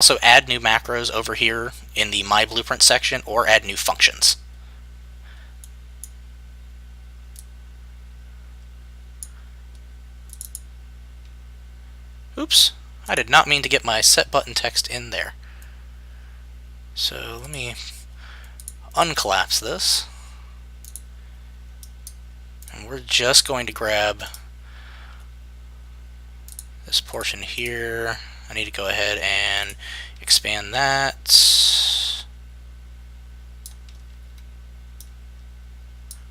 Also add new macros over here in the My Blueprint section, or add new functions. Oops, I did not mean to get my set button text in there. So let me uncollapse this. And we're just going to grab this portion here. I need to go ahead and expand that.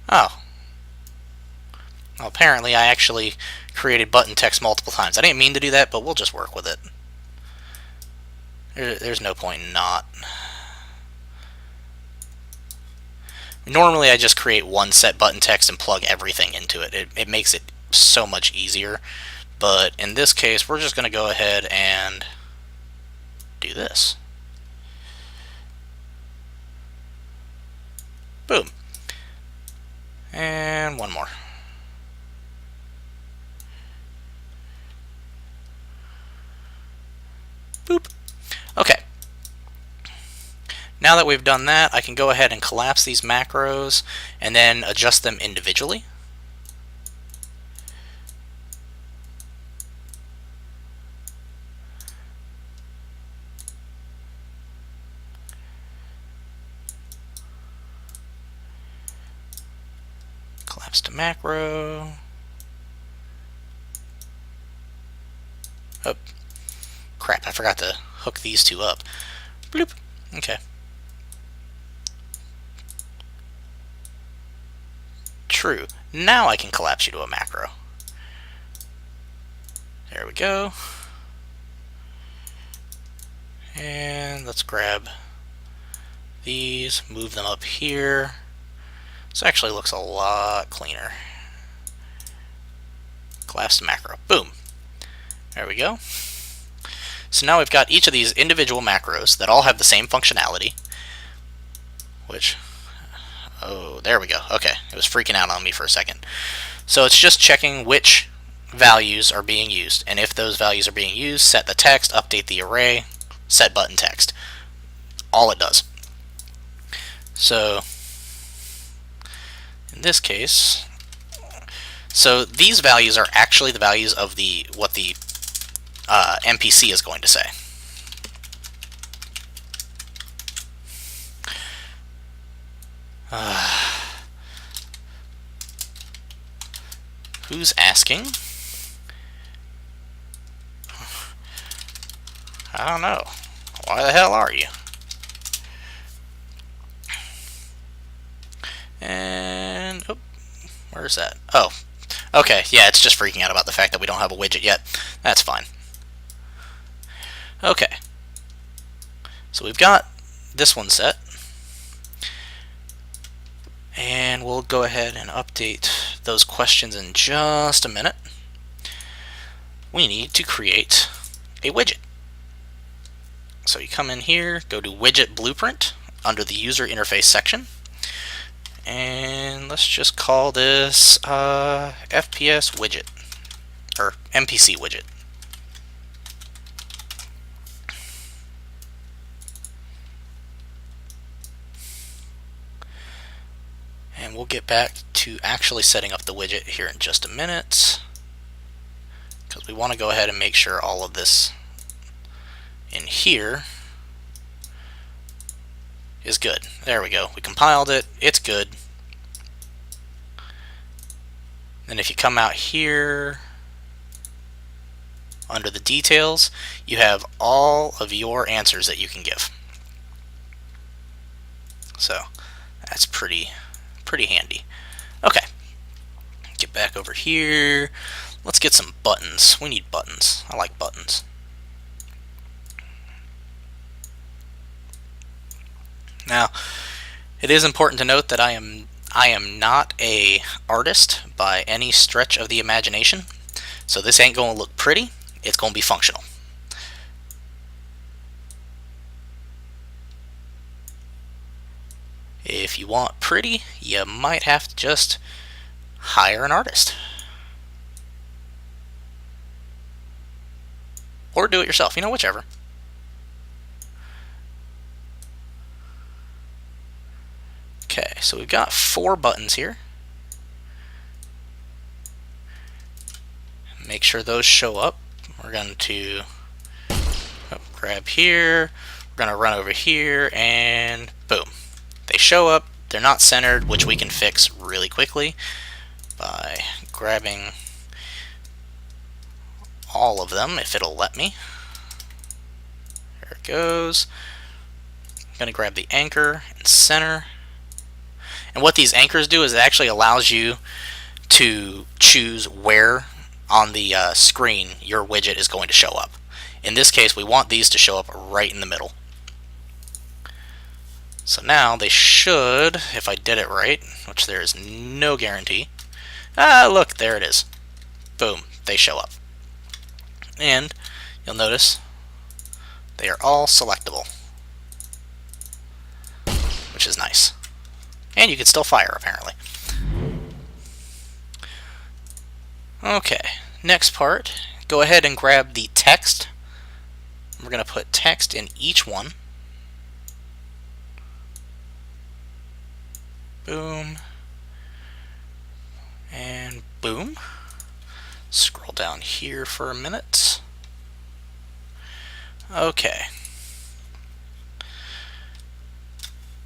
Oh. Well, apparently I actually created button text multiple times. I didn't mean to do that, but we'll just work with it. There's no point in not. Normally I just create one set button text and plug everything into it. It makes it so much easier. But in this case, we're just going to go ahead and do this. Boom. And one more. Boop. Okay. Now that we've done that, I can go ahead and collapse these macros and then adjust them individually. Collapse to macro. Oh, crap, I forgot to hook these two up. Bloop. Okay. True. Now I can collapse you to a macro. There we go. And let's grab these, move them up here. This actually looks a lot cleaner. Collapse to macro. Boom. There we go. So now we've got each of these individual macros that all have the same functionality, which, oh, there we go. Okay, it was freaking out on me for a second. So it's just checking which values are being used, and if those values are being used, set the text, update the array, set button text. All it does. So in this case, so these values are actually the values of what the NPC is going to say. Who's asking? I don't know. Why the hell are you? And oh, where's that? Oh, okay. Yeah, it's just freaking out about the fact that we don't have a widget yet. That's fine. Okay. So we've got this one set. And we'll go ahead and update those questions in just a minute. We need to create a widget. So you come in here, go to Widget Blueprint under the User Interface section. And let's just call this FPS widget, or NPC widget. And we'll get back to actually setting up the widget here in just a minute, because we want to go ahead and make sure all of this in here is good. There we go. We compiled it. It's good. Then if you come out here under the details, you have all of your answers that you can give. So that's pretty handy. Okay, get back over here. Let's get some buttons. We need buttons. I like buttons. Now, it is important to note that I am not a artist by any stretch of the imagination. So this ain't going to look pretty. It's going to be functional. If you want pretty, you might have to just hire an artist. Or do it yourself, whichever. Okay, so we've got 4 buttons here. Make sure those show up. We're going to grab here, we're going to run over here, and boom. They show up. They're not centered, which we can fix really quickly by grabbing all of them, if it'll let me. There it goes. I'm going to grab the anchor and center. And what these anchors do is it actually allows you to choose where on the screen your widget is going to show up. In this case, we want these to show up right in the middle. So now they should, if I did it right, which there is no guarantee. Look, there it is. Boom, they show up. And you'll notice they are all selectable, which is nice. And you can still fire, apparently. Okay, next part, go ahead and grab the text. We're going to put text in each one. Boom. And boom. Scroll down here for a minute. Okay.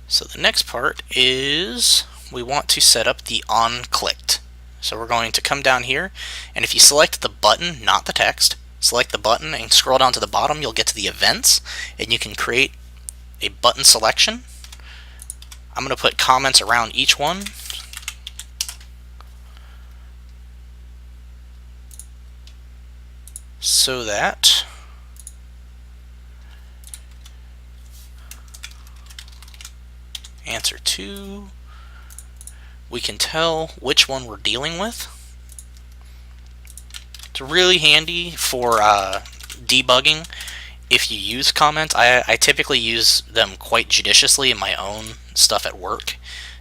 So the next part is we want to set up the on-clicked. So we're going to come down here, and if you select the button, not the text, select the button and scroll down to the bottom, you'll get to the events, and you can create a button selection. I'm going to put comments around each one. So that answer 2, we can tell which one we're dealing with. It's really handy for debugging if you use comments. I typically use them quite judiciously in my own stuff at work,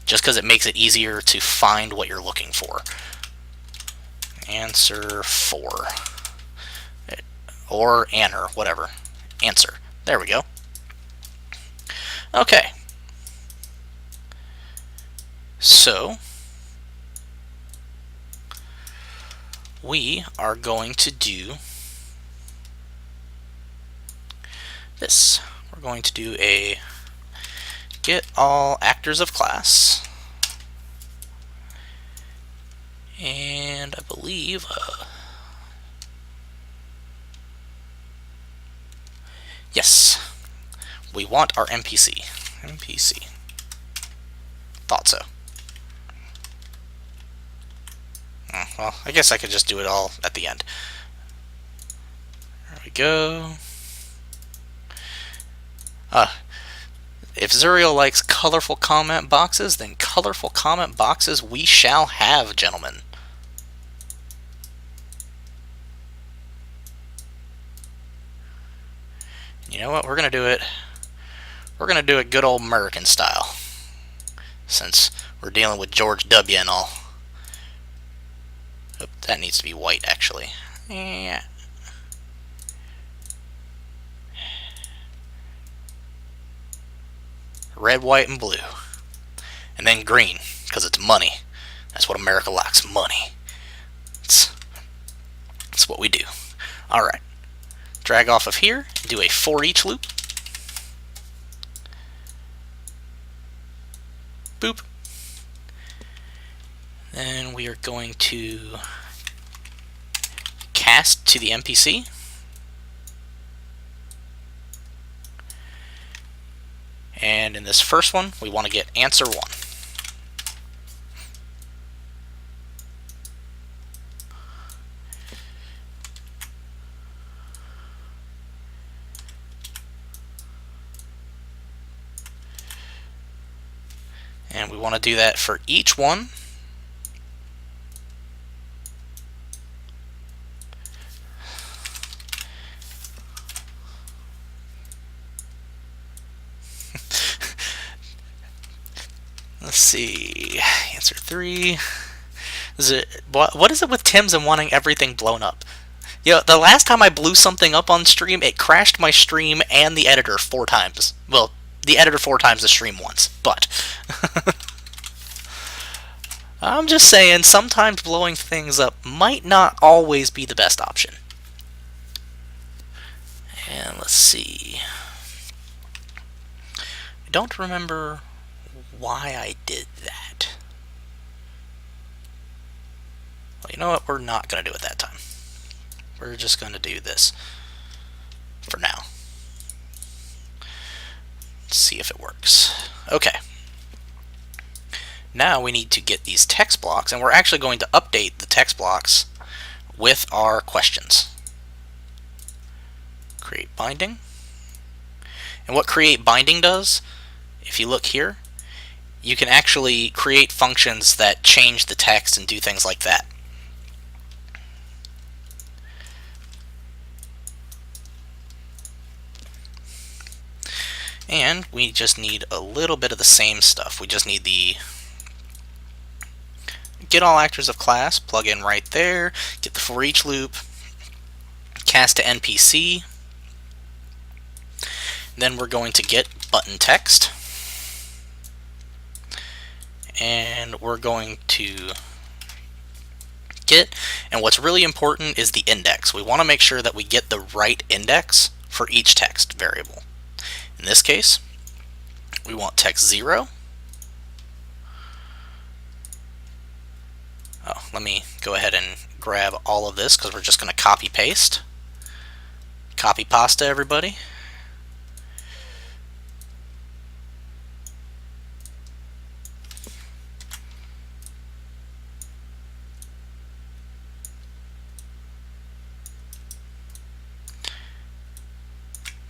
just because it makes it easier to find what you're looking for. Answer 4. Or answer, whatever. Answer. There we go. Okay. So, we are going to do this. We're going to do a get all actors of class. And I believe yes, we want our NPC. NPC. Thought so. Well, I guess I could just do it all at the end. There we go. If Zuriel likes colorful comment boxes, then colorful comment boxes we shall have, gentlemen. You know what? We're gonna do it. We're gonna do it good old American style, since we're dealing with George W. and all. Oh, that needs to be white, actually. Yeah. Red, white, and blue. And then green, because it's money. That's what America likes, money. That's what we do. Alright. Drag off of here, do a for each loop. Boop. Then we are going to cast to the NPC. And in this first one, we want to get answer 1. And we want to do that for each one. Let's see, answer 3. What is it with Tim's and wanting everything blown up? Yeah, the last time I blew something up on stream, it crashed my stream and the editor 4 times. Well, the editor 4 times, the stream once, but I'm just saying, sometimes blowing things up might not always be the best option. And let's see. I don't remember why I did that. Well, you know what? We're not going to do it that time. We're just going to do this for now. Let's see if it works. Okay. Now we need to get these text blocks, and we're actually going to update the text blocks with our questions. Create binding. And what create binding does, if you look here, you can actually create functions that change the text and do things like that. And we just need a little bit of the same stuff. We just need the get all actors of class, plug in right there, get the for each loop, cast to NPC. Then we're going to get button text. And we're going to get, and what's really important is the index. We want to make sure that we get the right index for each text variable. In this case, we want text 0. Oh, let me go ahead and grab all of this because we're just going to copy paste. Copy pasta, everybody.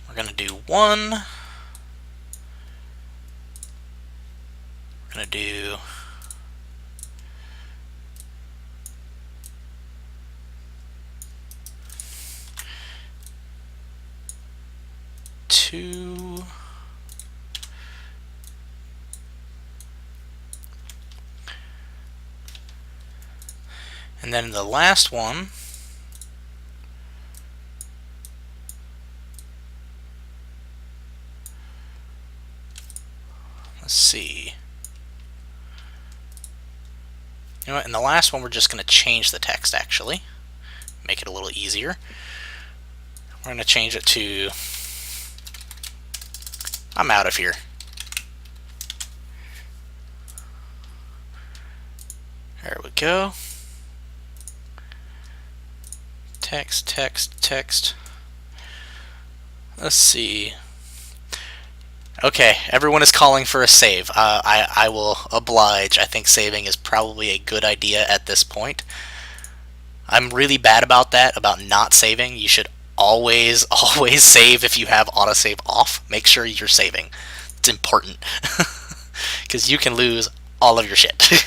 We're going to do 1. We're going to do 2. And then the last one, let's see. You know what? In the last one, we're just going to change the text, actually. Make it a little easier. We're going to change it to, I'm out of here. There we go. Text, text, text. Let's see. Okay, everyone is calling for a save. I will oblige. I think saving is probably a good idea at this point. I'm really bad about that, about not saving. You should always save if you have autosave off. Make sure you're saving. It's important. Because you can lose all of your shit.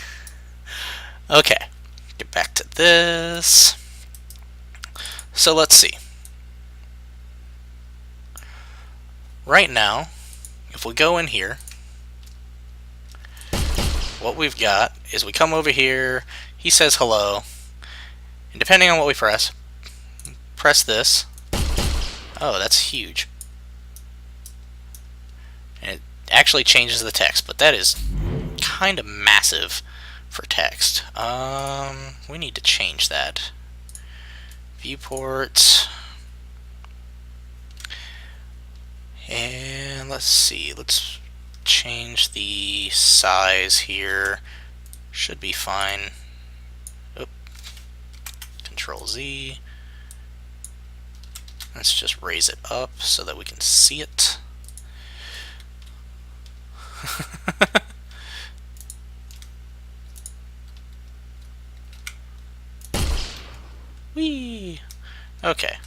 Okay, get back to this. So let's see. Right now, if we go in here, what we've got is we come over here, he says hello, and depending on what we press this. Oh, that's huge. And it actually changes the text, but that is kind of massive for text. We need to change that. Viewport. And let's see, let's change the size here. Should be fine. Oop. Control Z. Let's just raise it up so that we can see it. Whee! Okay,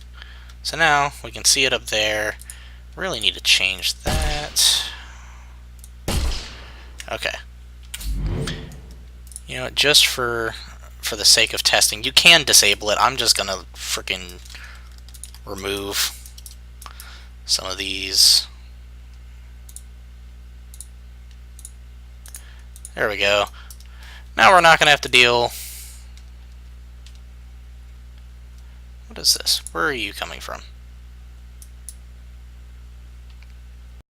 so now we can see it up there. Really need to change that. Okay. You know, just for the sake of testing, you can disable it. I'm just gonna frickin' remove some of these. There we go. Now we're not gonna have to deal. What is this? Where are you coming from?